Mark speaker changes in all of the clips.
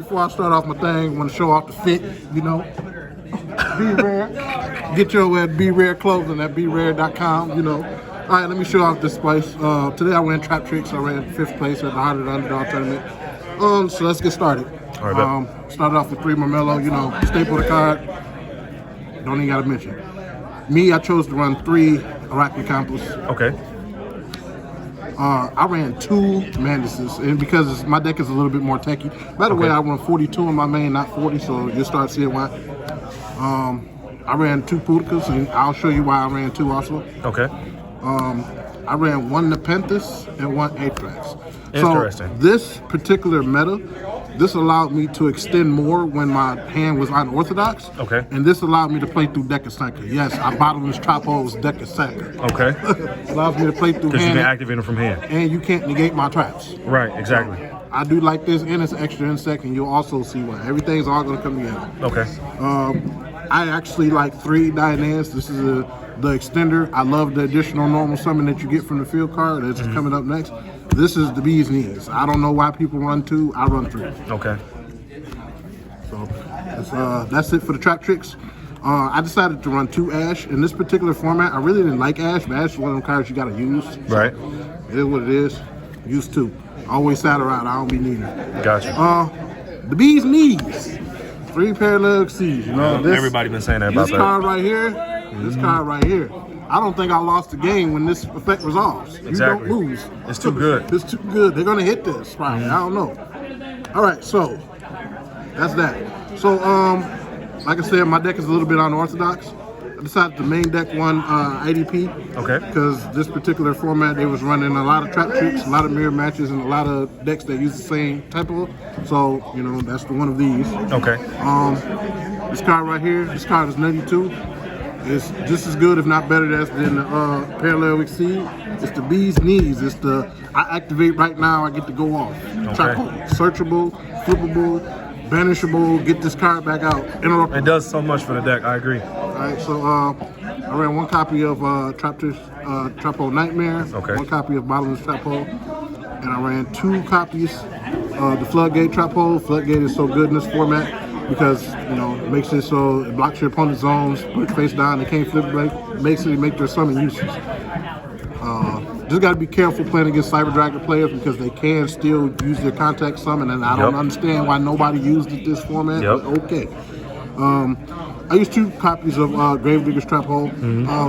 Speaker 1: before I start off my thing, I want to show off the fit, you know. Be Rare. Get your at Be Rare clothing at BeRare.com, you know. All right, let me show off this spice. Today I ran Traptrix. I ran 5th place at the Heart of the Underdog tournament. So let's get started.
Speaker 2: All right,
Speaker 1: started off with 3 Marmello, you know, staple the card. Don't even got to mention. Me, I chose to run 3 Arachnocampus.
Speaker 2: Okay.
Speaker 1: I ran 2 Mandises, and because my deck is a little bit more techy. By the way, I run 42 in my main, not 40, so you'll start seeing why. I ran 2 Pudicas, and I'll show you why I ran 2 also.
Speaker 2: Okay.
Speaker 1: I ran 1 Nepenthes and 1 Atrax.
Speaker 2: Interesting.
Speaker 1: So this particular meta, this allowed me to extend more when my hand was unorthodox.
Speaker 2: Okay.
Speaker 1: And this allowed me to play through Decasanka. Yes, I bottomless Trapo's Decasanka.
Speaker 2: Okay.
Speaker 1: Allows me to play through
Speaker 2: Because you
Speaker 1: hand.
Speaker 2: can activate them from hand.
Speaker 1: And you can't negate my traps.
Speaker 2: Right, exactly.
Speaker 1: I do like this, and it's extra insect, and you'll also see why. Everything's all going to come together.
Speaker 2: Okay.
Speaker 1: I actually like 3 Dianans. This is the extender. I love the additional normal summon that you get from the field card that's coming up next. This is the bee's knees. I don't know why people run 2. I run 3.
Speaker 2: Okay.
Speaker 1: So that's it for the Traptrix. I decided to run 2 Ash. In this particular format, I really didn't like Ash, but Ash is one of them cards you got to use.
Speaker 2: Right.
Speaker 1: It is what it is. Use 2. Always sat around. I don't be needing it.
Speaker 2: Gotcha.
Speaker 1: The bee's knees. 3 parallel exceeds. You know,
Speaker 2: everybody been saying that about
Speaker 1: this card right here. This card right here. I don't think I lost the game when this effect resolves.
Speaker 2: Exactly.
Speaker 1: You don't lose.
Speaker 2: It's too good.
Speaker 1: It's too good. They're gonna hit this probably. I don't know. All right, so that's that. So like I said, my deck is a little bit unorthodox. I decided to main deck one ADP.
Speaker 2: Okay.
Speaker 1: Because this particular format, they was running a lot of Traptrix, a lot of mirror matches, and a lot of decks that use the same tempo. So, you know, that's the one of these.
Speaker 2: Okay.
Speaker 1: This card right here, this card is 92. It's just as good, if not better, than the Parallel Exceed. It's the bee's knees. It's the, I activate right now, I get to go off.
Speaker 2: Okay.
Speaker 1: Searchable, flippable, banishable, get this card back out.
Speaker 2: It does so much for the deck, I agree.
Speaker 1: Alright, so I ran 1 copy of Trapo Nightmare,
Speaker 2: Okay.
Speaker 1: 1 copy of Bottomless Trapo, and I ran 2 copies of the Floodgate Trapo. Floodgate is so good in this format because, you know, it makes it so it blocks your opponent's zones, put face down, they can't flip break, makes it make their summon useless. Just got to be careful playing against Cyber Dragon players because they can still use their contact summon, and I don't understand why nobody used it this format, but okay. I used 2 copies of Gravedigger's Trap Hole.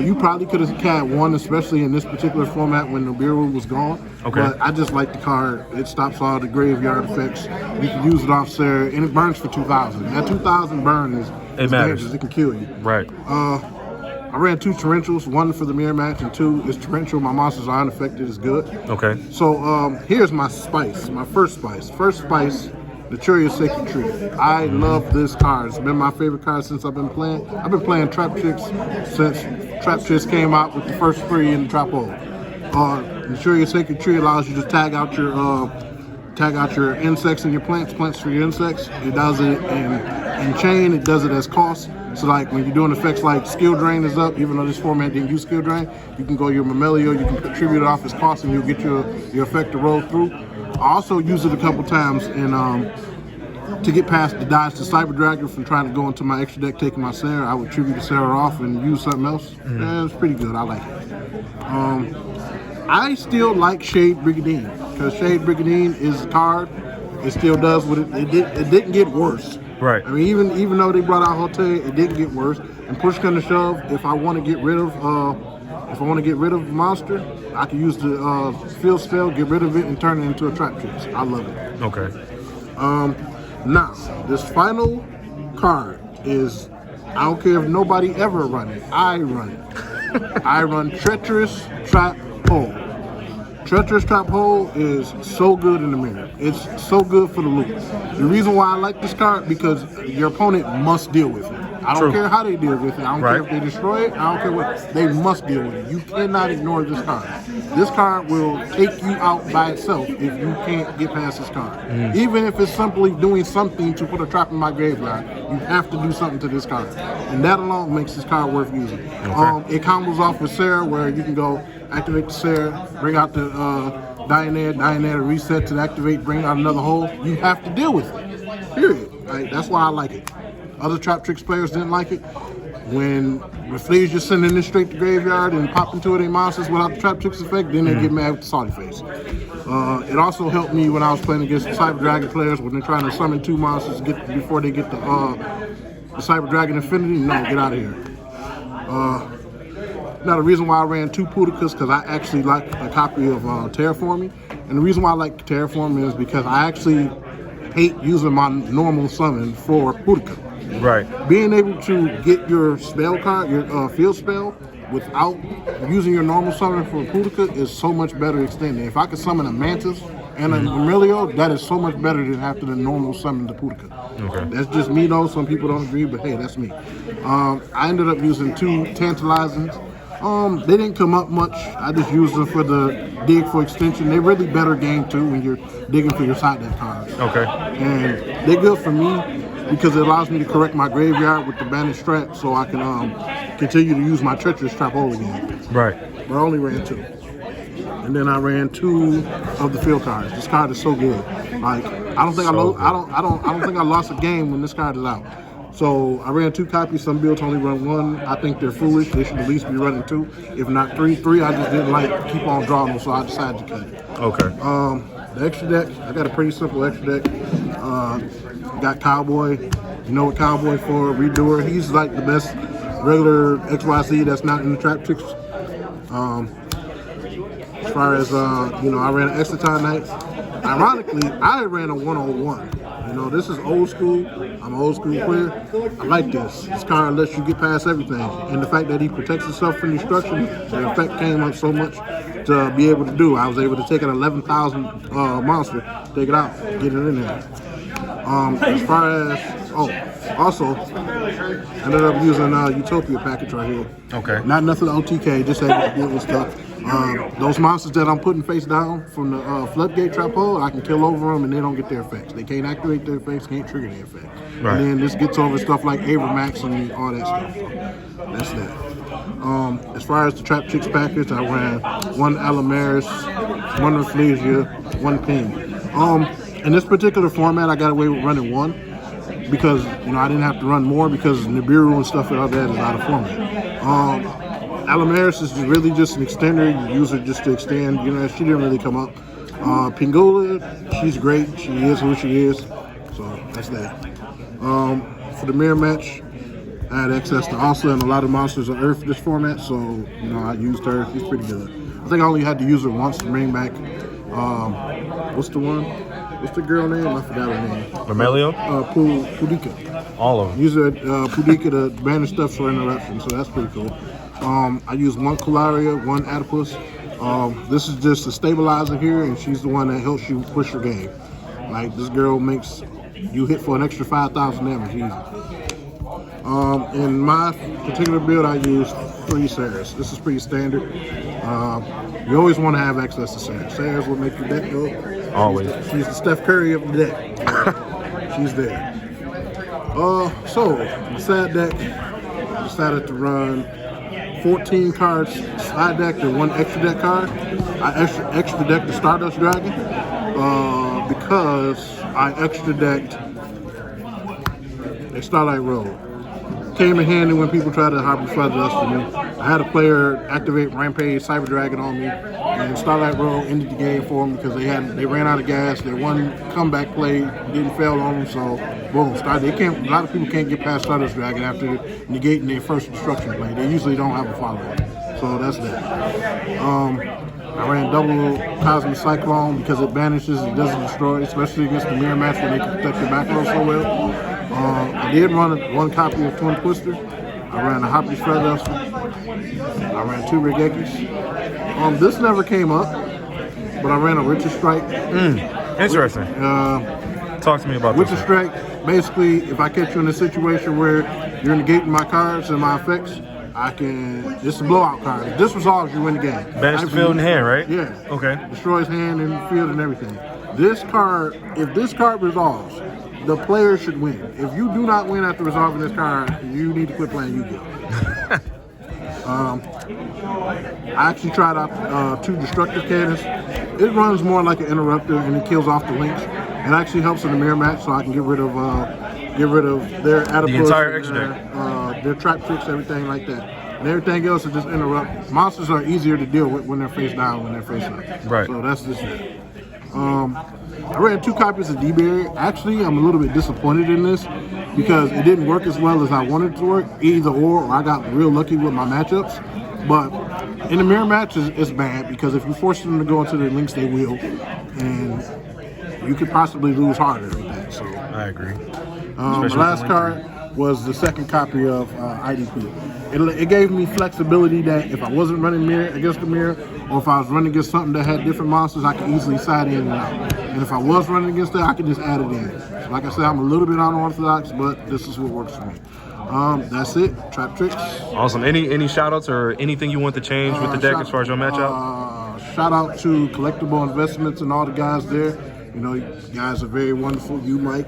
Speaker 1: You probably could have had 1, especially in this particular format when Nibiru was gone.
Speaker 2: Okay.
Speaker 1: But I just like the card. It stops all the graveyard effects. You can use it off there, and it burns for 2,000. That 2,000 burn is dangerous. It can kill you.
Speaker 2: Right.
Speaker 1: I ran 2 Torrentials, 1 for the mirror match, and 2 is Torrential. My monsters are unaffected. It's good.
Speaker 2: Okay.
Speaker 1: So here's my spice, my first spice. First spice, the Curious Sacred Tree. I love this card. It's been my favorite card since I've been playing. I've been playing Traptrix since Traptrix came out with the first 3 in the Trap Hole. The Curious Sacred Tree allows you to tag out your insects and your plants for your insects. It does it in chain. It does it as cost. So like when you're doing effects like Skill Drain is up, even though this format didn't use Skill Drain, you can go your Mammalio, you can contribute it off as cost, and you'll get your effect to roll through. I also used it a couple times in to get past the dodge to Cyber Dragon from trying to go into my extra deck, taking my Sarah. I would tribute the Sarah off and use something else. Yeah, it's pretty good. I like it. I still like Shade Brigandine because Shade Brigandine is a card. It still does what it didn't get worse.
Speaker 2: Right.
Speaker 1: I mean, even though they brought out Hotel, it didn't get worse. And push come to shove, if I want to get rid of a monster, I can use the field spell, get rid of it, and turn it into a Traptrix. I love it.
Speaker 2: Okay.
Speaker 1: Now, this final card is, I don't care if nobody ever run it, I run it. I run Treacherous Trap Hole. Treacherous Trap Hole is so good in the mirror. It's so good for the loop. The reason why I like this card, because your opponent must deal with it. I don't care how they deal with it. I don't care if they destroy it. I don't care what. They must deal with it. You cannot ignore this card. This card will take you out by itself if you can't get past this card. Even if it's simply doing something to put a trap in my graveyard, you have to do something to this card. And that alone makes this card worth using. It combos off with Sarah, where you can go activate the Sarah, bring out the Diana to reset to activate, bring out another hole. You have to deal with it. Period. Like, that's why I like it. Other Traptrix players didn't like it. When fleas just sending it straight to graveyard and pop into their monsters without the Traptrix effect, then they get mad with the salty face. It also helped me when I was playing against the Cyber Dragon players when they're trying to summon 2 monsters before they get the Cyber Dragon Infinity. No, get out of here. Now, the reason why I ran 2 Pudicas because I actually like a copy of Terraforming. And the reason why I like Terraforming is because I actually hate using my normal summon for Pudica.
Speaker 2: Right.
Speaker 1: Being able to get your spell card, your field spell, without using your normal summon for Pudica is so much better extended. If I could summon a Mantis and a Vermilio, that is so much better than after the normal summon the Pudica.
Speaker 2: Okay.
Speaker 1: That's just me though. Some people don't agree, but hey, that's me. I ended up using 2 Tantalizings. They didn't come up much. I just used them for the dig for extension. They're really better game too when you're digging for your side deck cards.
Speaker 2: Okay.
Speaker 1: And they're good for me because it allows me to correct my graveyard with the banished trap so I can continue to use my treacherous trap hole again.
Speaker 2: Right.
Speaker 1: But I only ran 2. And then I ran 2 of the field cards. This card is so good. Like I don't think I don't think I lost a game when this card is out. So I ran 2 copies. Some builds only run 1. I think they're foolish. They should at least be running 2, if not 3. 3 I just didn't like keep on drawing them, so I decided to cut it.
Speaker 2: Okay.
Speaker 1: The extra deck, I got a pretty simple extra deck. Got Cowboy. You know what Cowboy for? Redoer. He's like the best regular XYZ that's not in the Traptrix. As far as I ran an Exciton Knight. Ironically, I ran a 101. You know, this is old school. I'm an old school player. I like this. This card lets you get past everything. And the fact that he protects himself from destruction, the effect came up so much to be able to do. I was able to take an 11,000 monster, take it out, get it in there. As far as, also, ended up using Utopia package right here.
Speaker 2: Okay.
Speaker 1: Not nothing OTK, just able to deal with stuff. Those monsters that I'm putting face down from the floodgate trap hole, I can kill over them and they don't get their effects. They can't activate their effects, can't trigger their effect.
Speaker 2: Right.
Speaker 1: And then this gets over stuff like Avermax and all that stuff. So that's that. As far as the Traptrix package, I ran 1 Alamaris, 1 Rafflesia, 1 Ping. In this particular format, I got away with running 1 because I didn't have to run more because Nibiru and stuff like that is out of format. Alamaris is really just an extender. You use it just to extend. She didn't really come up. Pingula, she's great. She is who she is. So that's that. For the mirror match, I had access to Alsa and a lot of monsters on Earth this format, so I used her. She's pretty good. I think I only had to use her once to bring back. What's the one? What's the girl name? I forgot her name.
Speaker 2: Vermelio?
Speaker 1: Pudica.
Speaker 2: All of them.
Speaker 1: Use Pudica to banish stuff for interruption, so that's pretty cool. I used 1 Cularia, 1 Adipus. This is just a stabilizer here, and she's the one that helps you push your game. Like, this girl makes you hit for an extra 5,000 damage easy. In my particular build, I used 3 Saras. This is pretty standard. You always want to have access to Saras. Saras will make your deck go.
Speaker 2: Always.
Speaker 1: She's the Steph Curry of the deck. She's there. So, the side deck, I decided to run 14 cards side deck and 1 extra deck card. I extra decked the Stardust Dragon because I extra decked a Starlight Road. Came in handy when people tried to harbor flood dust for me. I had a player activate Rampage Cyber Dragon on me, and Starlight Road ended the game for them because they ran out of gas. Their 1 comeback play didn't fail on them, so boom, a lot of people can't get past Stardust Dragon after negating their first destruction play. They usually don't have a follow-up, so that's that. I ran double Cosmic Cyclone because it banishes, it doesn't destroy, especially against the mirror match where they can protect your back row so well. I did run 1 copy of Twin Twister. I ran a Hoppy Shredder. I ran 2 Regekis. This never came up, but I ran a Witcher Strike.
Speaker 2: Interesting. Talk to me about
Speaker 1: Witcher
Speaker 2: this.
Speaker 1: Strike, basically, if I catch you in a situation where you're negating my cards and my effects, it's a blowout card. If this resolves, you win the game.
Speaker 2: Banish the field in hand, right?
Speaker 1: Yeah.
Speaker 2: Okay.
Speaker 1: Destroys hand and field and everything. This card, if this card resolves, the player should win. If you do not win after resolving this card, you need to quit playing Yu-Gi-Oh! I actually tried out 2 destructive cannons. It runs more like an interrupter and it kills off the links. It actually helps in the mirror match, so I can get rid of their adipose,
Speaker 2: entire extra deck.
Speaker 1: Their Traptrix, everything like that. And everything else is just interrupt. Monsters are easier to deal with when they're face down, when they're face up.
Speaker 2: Right.
Speaker 1: So that's just it. I ran 2 copies of D-Berry. Actually, I'm a little bit disappointed in this because it didn't work as well as I wanted it to work. Either or I got real lucky with my matchups. But in the mirror match, it's bad because if you force them to go into the links, they will. And you could possibly lose harder with that. So
Speaker 2: I agree.
Speaker 1: my last card was the second copy of IDP. It gave me flexibility that if I wasn't running mirror against the mirror, or if I was running against something that had different monsters, I could easily side in and out. And if I was running against that, I could just add it in. So like I said, I'm a little bit unorthodox, but this is what works for me. That's it. Traptrix.
Speaker 2: Awesome. Any shout outs or anything you want to change with the deck as far as your matchup?
Speaker 1: Shout out to Collectible Investments and all the guys there. You know, you guys are very wonderful. You, Mike,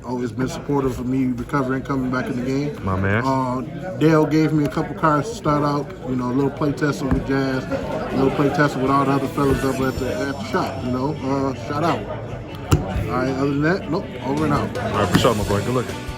Speaker 1: always been supportive of me recovering, coming back in the game.
Speaker 2: My man.
Speaker 1: Dale gave me a couple cards to start out. You know, a little play testing with Jazz, a little play testing with all the other fellas up at the shop. You know, shout out. All right, other than that, nope, over and out.
Speaker 2: All right, for sure, my boy. Good looking.